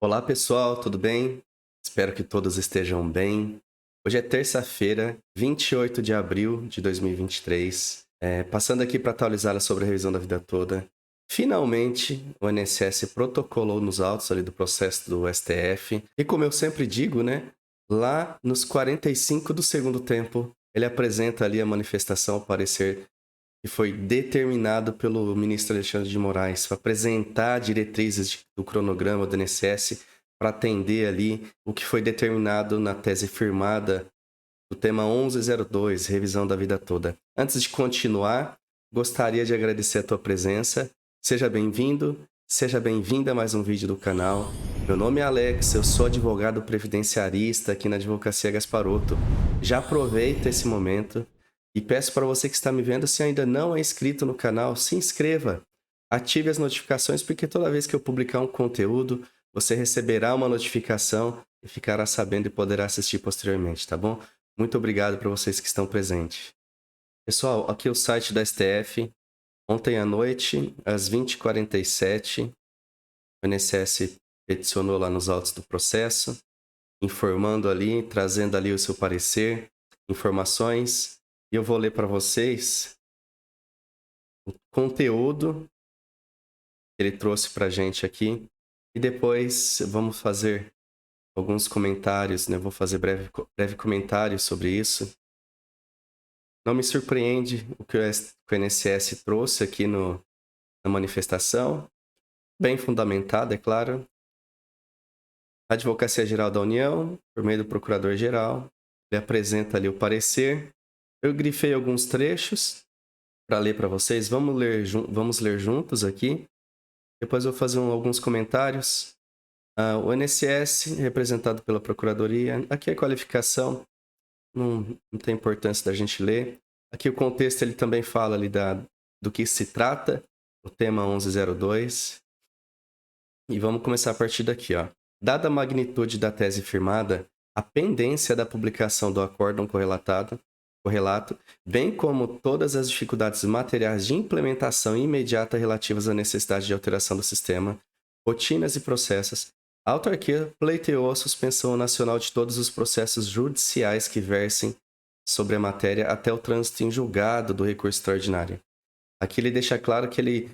Olá pessoal, tudo bem? Espero que todos estejam bem. Hoje é terça-feira, 28 de abril de 2023. Passando aqui para atualizá-la sobre a revisão da vida toda. Finalmente, o INSS protocolou nos autos ali do processo do STF. E como eu sempre digo, né? Lá nos 45 do segundo tempo, ele apresenta ali a manifestação, o parecer que foi determinado pelo ministro Alexandre de Moraes para apresentar diretrizes do cronograma do INSS para atender ali o que foi determinado na tese firmada do tema 1102, revisão da vida toda. Antes de continuar, gostaria de agradecer a tua presença. Seja bem-vindo, seja bem-vinda a mais um vídeo do canal. Meu nome é Alex, eu sou advogado previdenciarista aqui na Advocacia Gasparotto. Já aproveita esse momento e peço para você que está me vendo, se ainda não é inscrito no canal, se inscreva. Ative as notificações, porque toda vez que eu publicar um conteúdo, você receberá uma notificação e ficará sabendo e poderá assistir posteriormente, tá bom? Muito obrigado para vocês que estão presentes. Pessoal, aqui é o site da STF. Ontem à noite, às 20h47, o INSS peticionou lá nos autos do processo, informando ali, trazendo ali o seu parecer, informações. E eu vou ler para vocês o conteúdo que ele trouxe para a gente aqui. E depois vamos fazer alguns comentários, né? Vou fazer breve comentário sobre isso. Não me surpreende o que o INSS trouxe aqui na manifestação, bem fundamentado, é claro. A Advocacia Geral da União, por meio do Procurador-Geral, ele apresenta ali o parecer. Eu grifei alguns trechos para ler para vocês. Vamos ler juntos aqui. Depois eu vou fazer alguns comentários. O INSS, representado pela Procuradoria. Aqui a qualificação, não tem importância da gente ler. Aqui o contexto ele também fala ali do que se trata, o tema 1102. E vamos começar a partir daqui, ó. Dada a magnitude da tese firmada, a pendência da publicação do acórdão correlato, bem como todas as dificuldades materiais de implementação imediata relativas à necessidade de alteração do sistema, rotinas e processos, a autarquia pleiteou a suspensão nacional de todos os processos judiciais que versem sobre a matéria até o trânsito em julgado do recurso extraordinário. Aqui ele deixa claro que ele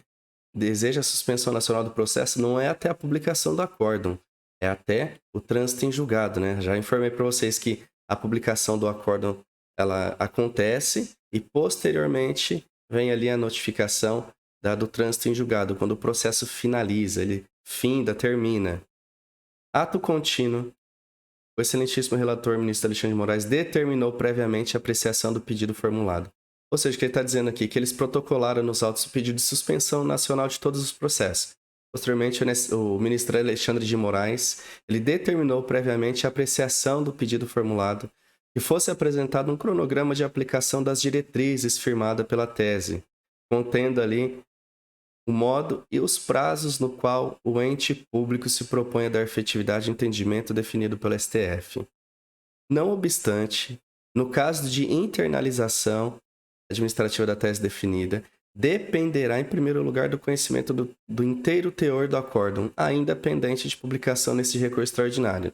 deseja a suspensão nacional do processo não é até a publicação do acórdão, é até o trânsito em julgado, né? Já informei para vocês que a publicação do acórdão ela acontece e posteriormente vem ali a notificação do trânsito em julgado, quando o processo finaliza, ele termina. Ato contínuo. O excelentíssimo relator, ministro Alexandre de Moraes, determinou previamente a apreciação do pedido formulado. Ou seja, o que ele está dizendo aqui, que eles protocolaram nos autos o pedido de suspensão nacional de todos os processos. Posteriormente, o ministro Alexandre de Moraes, ele determinou previamente a apreciação do pedido formulado e fosse apresentado um cronograma de aplicação das diretrizes firmada pela tese, contendo ali o modo e os prazos no qual o ente público se propõe a dar efetividade ao entendimento definido pelo STF. Não obstante, no caso de internalização administrativa da tese definida, dependerá, em primeiro lugar, do conhecimento do inteiro teor do acórdão, ainda pendente de publicação nesse recurso extraordinário,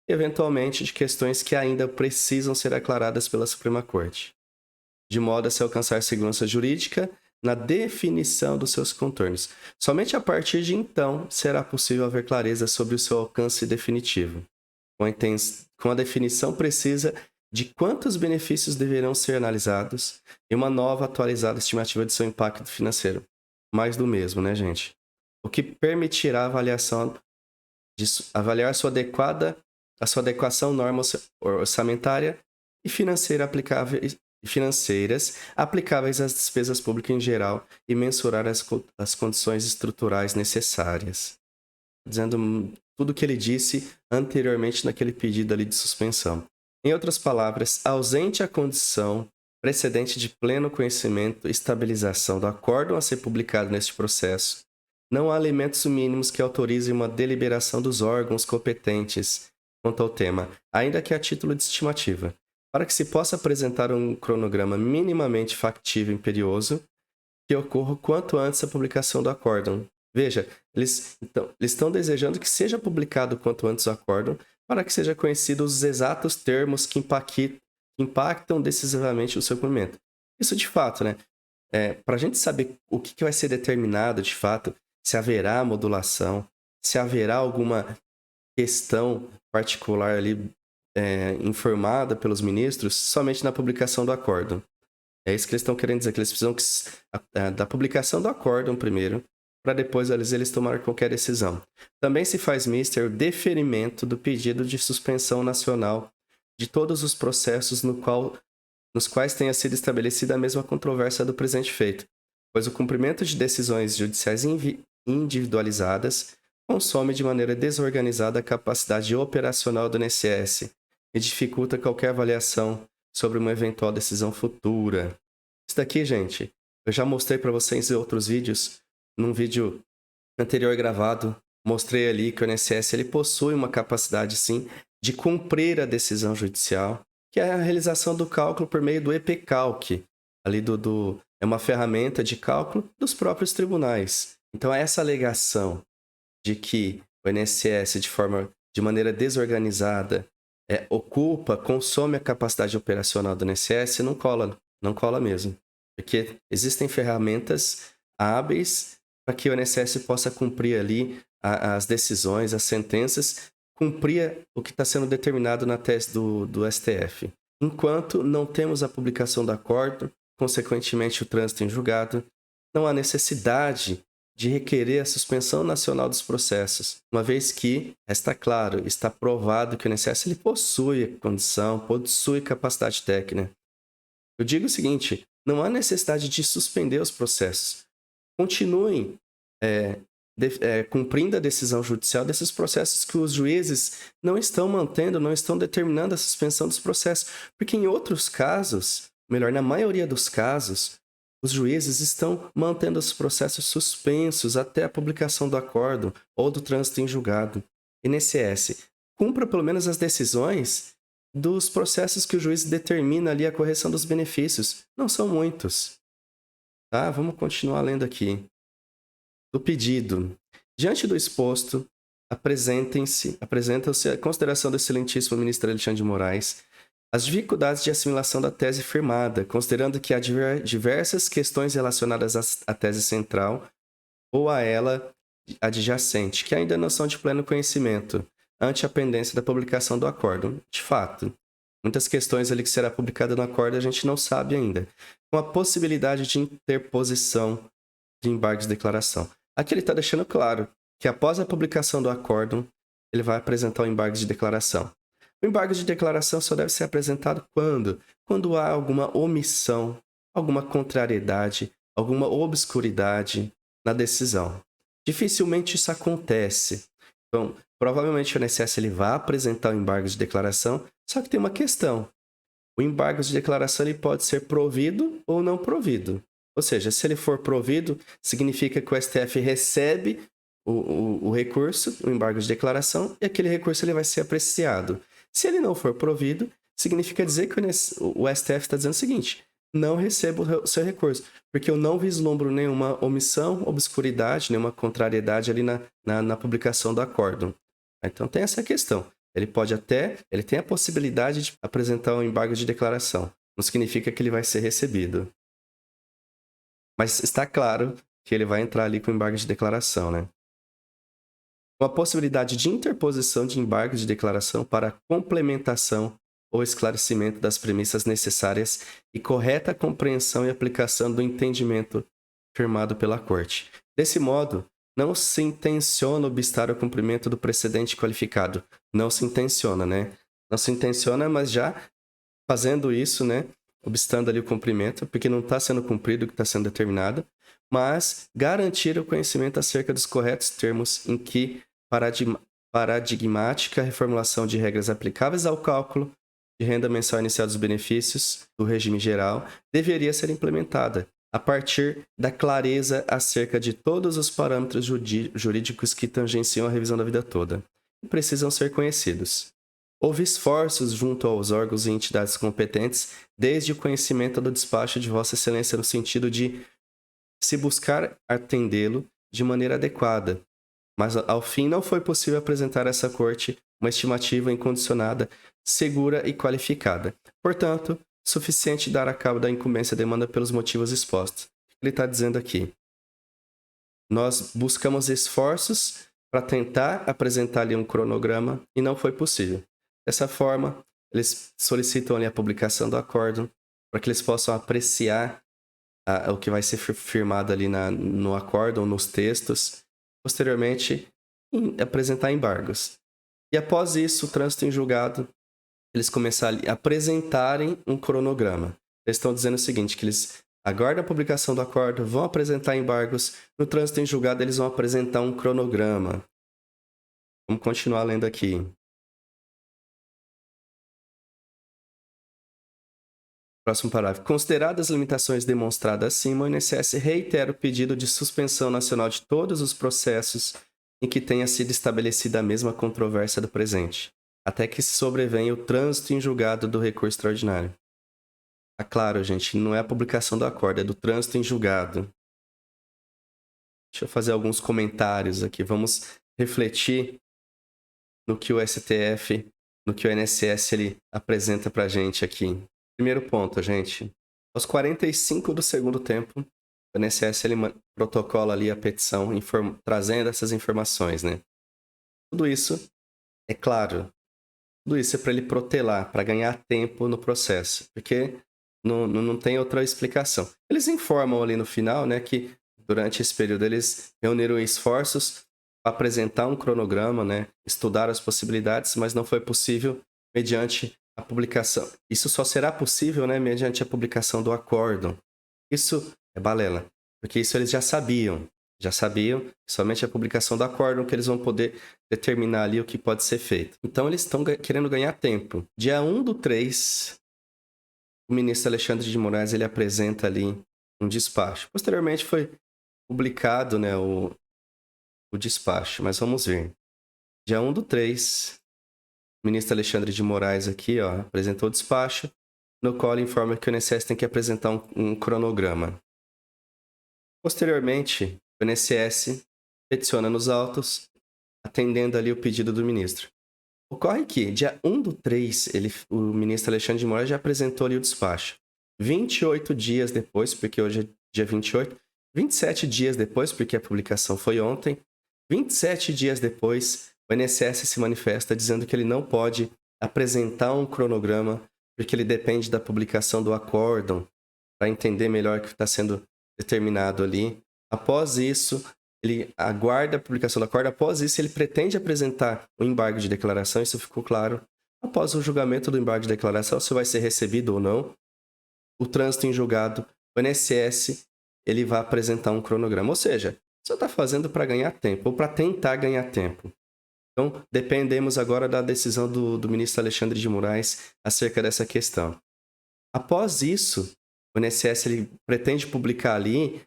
e, eventualmente, de questões que ainda precisam ser aclaradas pela Suprema Corte, de modo a se alcançar segurança jurídica na definição dos seus contornos. Somente a partir de então será possível haver clareza sobre o seu alcance definitivo, com a definição precisa de quantos benefícios deverão ser analisados e uma nova atualizada estimativa de seu impacto financeiro. Mais do mesmo, né, gente? O que permitirá avaliar a sua adequação norma orçamentária e financeiras aplicáveis às despesas públicas em geral e mensurar as condições estruturais necessárias. Dizendo tudo o que ele disse anteriormente naquele pedido ali de suspensão. Em outras palavras, ausente a condição precedente de pleno conhecimento e estabilização do acórdão a ser publicado neste processo, não há elementos mínimos que autorizem uma deliberação dos órgãos competentes quanto ao tema, ainda que a título de estimativa, para que se possa apresentar um cronograma minimamente factível e imperioso, que ocorra quanto antes a publicação do acórdão, Veja, eles estão desejando que seja publicado quanto antes o acórdão para que seja conhecido os exatos termos que impactam decisivamente o seu cumprimento. Isso de fato, né? Para a gente saber o que vai ser determinado de fato, se haverá modulação, se haverá alguma questão particular ali informada pelos ministros, somente na publicação do acórdão. É isso que eles estão querendo dizer, que eles precisam da publicação do acórdão primeiro, para depois eles tomarem qualquer decisão. Também se faz mister o deferimento do pedido de suspensão nacional de todos os processos nos quais tenha sido estabelecida a mesma controvérsia do presente feito, pois o cumprimento de decisões judiciais individualizadas consome de maneira desorganizada a capacidade operacional do INSS e dificulta qualquer avaliação sobre uma eventual decisão futura. Isso daqui, gente, eu já mostrei para vocês em outros vídeos. Num vídeo anterior gravado, mostrei ali que o INSS ele possui uma capacidade, sim, de cumprir a decisão judicial, que é a realização do cálculo por meio do EPCalc. Ali é uma ferramenta de cálculo dos próprios tribunais. Então, essa alegação de que o INSS, de maneira desorganizada, consome a capacidade operacional do INSS, não cola mesmo. Porque existem ferramentas hábeis para que o INSS possa cumprir ali as decisões, as sentenças, cumprir o que está sendo determinado na tese do STF. Enquanto não temos a publicação do acórdão, consequentemente o trânsito em julgado, não há necessidade de requerer a suspensão nacional dos processos, uma vez que, está claro, está provado que o INSS ele possui condição, possui capacidade técnica. Eu digo o seguinte, não há necessidade de suspender os processos. Continuem cumprindo a decisão judicial desses processos que os juízes não estão mantendo, não estão determinando a suspensão dos processos. Porque em outros casos, melhor, na maioria dos casos, os juízes estão mantendo os processos suspensos até a publicação do acórdão ou do trânsito em julgado. INSS, cumpra pelo menos as decisões dos processos que o juiz determina ali a correção dos benefícios. Não são muitos. Tá? Vamos continuar lendo aqui. Do pedido. Diante do exposto, apresentam-se a consideração do excelentíssimo ministro Alexandre de Moraes as dificuldades de assimilação da tese firmada, considerando que há diversas questões relacionadas à tese central ou a ela adjacente, que ainda não são de pleno conhecimento, ante a pendência da publicação do acórdão. De fato, muitas questões ali que será publicada no acórdão a gente não sabe ainda, com a possibilidade de interposição de embargos de declaração. Aqui ele está deixando claro que após a publicação do acórdão, ele vai apresentar o embargo de declaração. O embargo de declaração só deve ser apresentado quando? Quando há alguma omissão, alguma contrariedade, alguma obscuridade na decisão. Dificilmente isso acontece. Então, provavelmente o INSS ele vai apresentar o embargo de declaração, só que tem uma questão. O embargo de declaração ele pode ser provido ou não provido. Ou seja, se ele for provido, significa que o STF recebe o recurso, o embargo de declaração, e aquele recurso ele vai ser apreciado. Se ele não for provido, significa dizer que o STF está dizendo o seguinte: não recebo o seu recurso, porque eu não vislumbro nenhuma omissão, obscuridade, nenhuma contrariedade ali na publicação do acórdão. Então tem essa questão. Ele tem a possibilidade de apresentar um embargo de declaração. Não significa que ele vai ser recebido. Mas está claro que ele vai entrar ali com embargo de declaração, né? Com a possibilidade de interposição de embargo de declaração para complementação ou esclarecimento das premissas necessárias e correta compreensão e aplicação do entendimento firmado pela Corte. Desse modo, não se intenciona obstar ao cumprimento do precedente qualificado. Não se intenciona, né? Não se intenciona, mas já fazendo isso, né? Obstando ali o cumprimento, porque não está sendo cumprido o que está sendo determinado, mas garantir o conhecimento acerca dos corretos termos em que paradigmática reformulação de regras aplicáveis ao cálculo de renda mensal inicial dos benefícios do regime geral deveria ser implementada, a partir da clareza acerca de todos os parâmetros jurídicos que tangenciam a revisão da vida toda, e precisam ser conhecidos. Houve esforços junto aos órgãos e entidades competentes desde o conhecimento do despacho de Vossa Excelência no sentido de se buscar atendê-lo de maneira adequada. Mas, ao fim, não foi possível apresentar a essa corte uma estimativa incondicionada, segura e qualificada. Portanto, suficiente dar a cabo da incumbência demanda pelos motivos expostos. O que ele está dizendo aqui? Nós buscamos esforços para tentar apresentar ali um cronograma e não foi possível. Dessa forma, eles solicitam ali a publicação do acórdão para que eles possam apreciar o que vai ser firmado ali no acórdão, nos textos, posteriormente apresentar embargos. E após isso, o trânsito em julgado, eles começarem a apresentarem um cronograma. Eles estão dizendo o seguinte, que eles aguardam a publicação do acordo, vão apresentar embargos, no trânsito em julgado eles vão apresentar um cronograma. Vamos continuar lendo aqui. Próximo parágrafo. Consideradas as limitações demonstradas acima, o INSS reitera o pedido de suspensão nacional de todos os processos em que tenha sido estabelecida a mesma controvérsia do presente, até que se sobrevenha o trânsito em julgado do recurso extraordinário. Tá claro, gente, não é a publicação do acordo, é do trânsito em julgado. Deixa eu fazer alguns comentários aqui. Vamos refletir no que o STF, no que o INSS ele apresenta pra gente aqui. Primeiro ponto, gente. Aos 45 do segundo tempo, o INSS ele protocola ali a petição trazendo essas informações, né? Tudo isso, é claro, tudo isso é para ele protelar, para ganhar tempo no processo, porque não tem outra explicação. Eles informam ali no final, né, que durante esse período eles reuniram esforços para apresentar um cronograma, né, estudar as possibilidades, mas não foi possível mediante a publicação. Isso só será possível, né, mediante a publicação do acórdão. Isso é balela, porque isso eles já sabiam somente a publicação do acórdão que eles vão poder determinar ali o que pode ser feito. Então eles estão querendo ganhar tempo. Dia 1/3, o ministro Alexandre de Moraes ele apresenta ali um despacho. Posteriormente foi publicado, né, o despacho, mas vamos ver. Dia 1/3, o ministro Alexandre de Moraes aqui, ó, apresentou o despacho, no qual ele informa que o INSS tem que apresentar um cronograma. Posteriormente, o INSS peticiona nos autos, atendendo ali o pedido do ministro. Ocorre que, dia 1/3, o ministro Alexandre de Moraes já apresentou ali o despacho. 28 dias depois, porque hoje é dia 28, 27 dias depois, porque a publicação foi ontem, 27 dias depois, o INSS se manifesta dizendo que ele não pode apresentar um cronograma, porque ele depende da publicação do acórdão, para entender melhor o que está sendo determinado ali. Após isso, ele aguarda a publicação do acórdão. Após isso, ele pretende apresentar o embargo de declaração. Isso ficou claro. Após o julgamento do embargo de declaração, se vai ser recebido ou não, o trânsito em julgado, o INSS, ele vai apresentar um cronograma. Ou seja, só está fazendo para ganhar tempo, ou para tentar ganhar tempo. Então, dependemos agora da decisão do ministro Alexandre de Moraes acerca dessa questão. Após isso, o INSS ele pretende publicar ali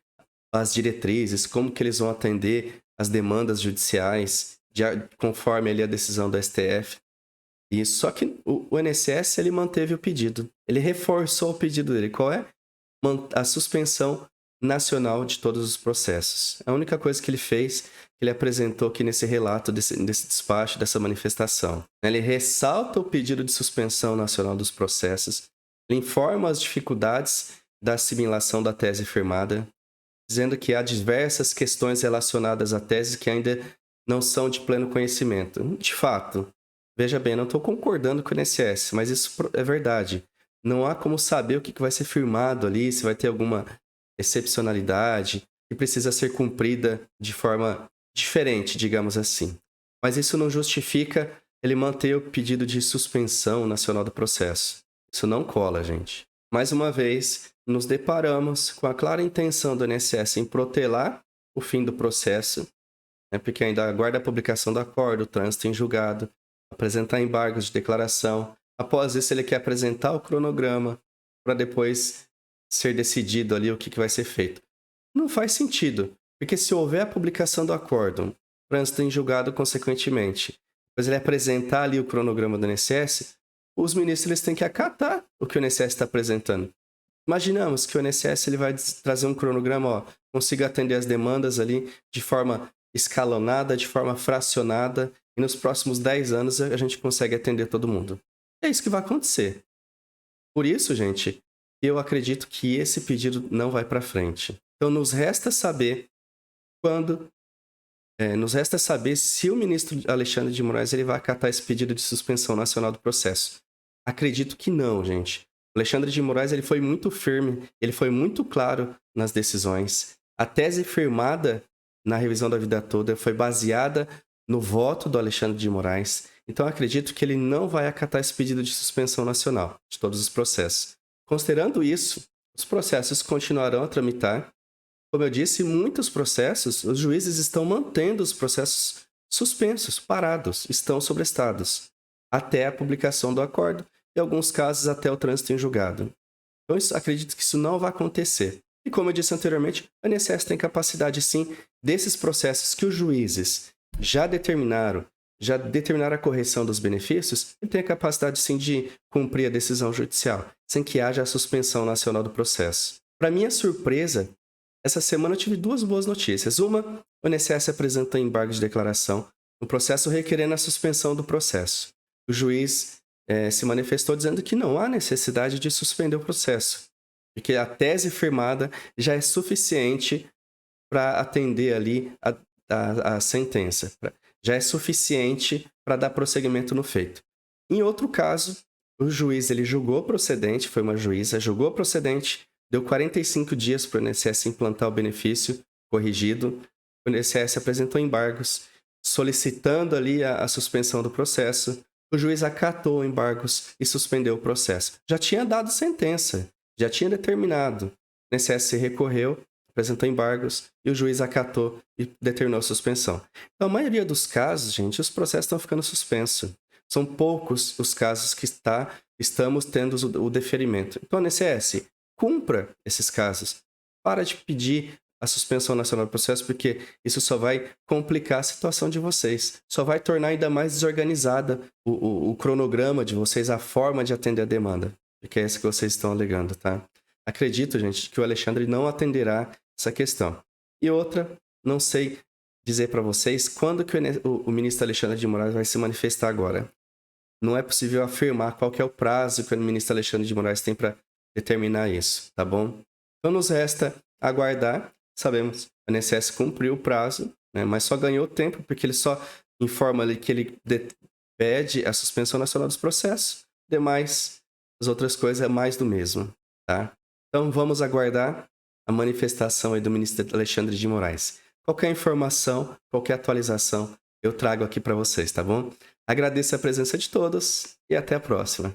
as diretrizes, como que eles vão atender as demandas judiciais, conforme ali a decisão do STF. E só que o INSS ele manteve o pedido. Ele reforçou o pedido dele. Qual é? A suspensão nacional de todos os processos. A única coisa que ele fez, que ele apresentou aqui nesse relato, desse despacho, dessa manifestação. Ele ressalta o pedido de suspensão nacional dos processos, ele informa as dificuldades da assimilação da tese firmada, dizendo que há diversas questões relacionadas à tese que ainda não são de pleno conhecimento. De fato, veja bem, não estou concordando com o INSS, mas isso é verdade. Não há como saber o que vai ser firmado ali, se vai ter alguma excepcionalidade que precisa ser cumprida de forma diferente, digamos assim. Mas isso não justifica ele manter o pedido de suspensão nacional do processo. Isso não cola, gente. Mais uma vez, nos deparamos com a clara intenção do INSS em protelar o fim do processo, né, porque ainda aguarda a publicação do acórdão, o trânsito em julgado, apresentar embargos de declaração. Após isso, ele quer apresentar o cronograma para depois ser decidido ali o que vai ser feito. Não faz sentido, porque se houver a publicação do acórdão, trânsito em julgado consequentemente, depois ele apresentar ali o cronograma do INSS, os ministros eles têm que acatar o que o INSS está apresentando. Imaginamos que o INSS ele vai trazer um cronograma, ó, consiga atender as demandas ali de forma escalonada, de forma fracionada, e nos próximos 10 anos a gente consegue atender todo mundo. É isso que vai acontecer. Por isso, gente, eu acredito que esse pedido não vai para frente. Então, nos resta saber quando, nos resta saber se o ministro Alexandre de Moraes ele vai acatar esse pedido de suspensão nacional do processo. Acredito que não, gente. O Alexandre de Moraes ele foi muito firme, ele foi muito claro nas decisões. A tese firmada na revisão da vida toda foi baseada no voto do Alexandre de Moraes. Então, acredito que ele não vai acatar esse pedido de suspensão nacional de todos os processos. Considerando isso, os processos continuarão a tramitar. Como eu disse, muitos processos, os juízes estão mantendo os processos suspensos, parados, estão sobrestados, até a publicação do acordo, em alguns casos até o trânsito em julgado. Então, acredito que isso não vai acontecer. E como eu disse anteriormente, a INSS tem capacidade, sim, desses processos que os juízes já determinaram a correção dos benefícios, e tem a capacidade, sim, de cumprir a decisão judicial, sem que haja a suspensão nacional do processo. Para minha surpresa, essa semana eu tive duas boas notícias. Uma, o INSS apresentou embargo de declaração no processo requerendo a suspensão do processo. O juiz se manifestou dizendo que não há necessidade de suspender o processo, porque a tese firmada já é suficiente para atender ali a sentença, já é suficiente para dar prosseguimento no feito. Em outro caso, o juiz ele julgou procedente, foi uma juíza, julgou procedente, deu 45 dias para o INSS implantar o benefício corrigido, o INSS apresentou embargos, solicitando ali a suspensão do processo. O juiz acatou embargos e suspendeu o processo. Já tinha dado sentença, já tinha determinado. O INSS recorreu, apresentou embargos e o juiz acatou e determinou a suspensão. Então, a maioria dos casos, gente, os processos estão ficando suspensos. São poucos os casos que estamos tendo o deferimento. Então, a INSS, cumpra esses casos. Para de pedir a suspensão nacional do processo, porque isso só vai complicar a situação de vocês. Só vai tornar ainda mais desorganizada o cronograma de vocês, a forma de atender a demanda. Porque é isso que vocês estão alegando, tá? Acredito, gente, que o Alexandre não atenderá essa questão. E outra, não sei dizer para vocês quando que o ministro Alexandre de Moraes vai se manifestar agora. Não é possível afirmar qual que é o prazo que o ministro Alexandre de Moraes tem para determinar isso, tá bom? Então nos resta aguardar. Sabemos, a INSS cumpriu o prazo, né, mas só ganhou tempo porque ele só informa ali que ele pede a suspensão nacional dos processos. Demais, as outras coisas é mais do mesmo, tá? Então vamos aguardar a manifestação aí do ministro Alexandre de Moraes. Qualquer informação, qualquer atualização, eu trago aqui para vocês, tá bom? Agradeço a presença de todos e até a próxima.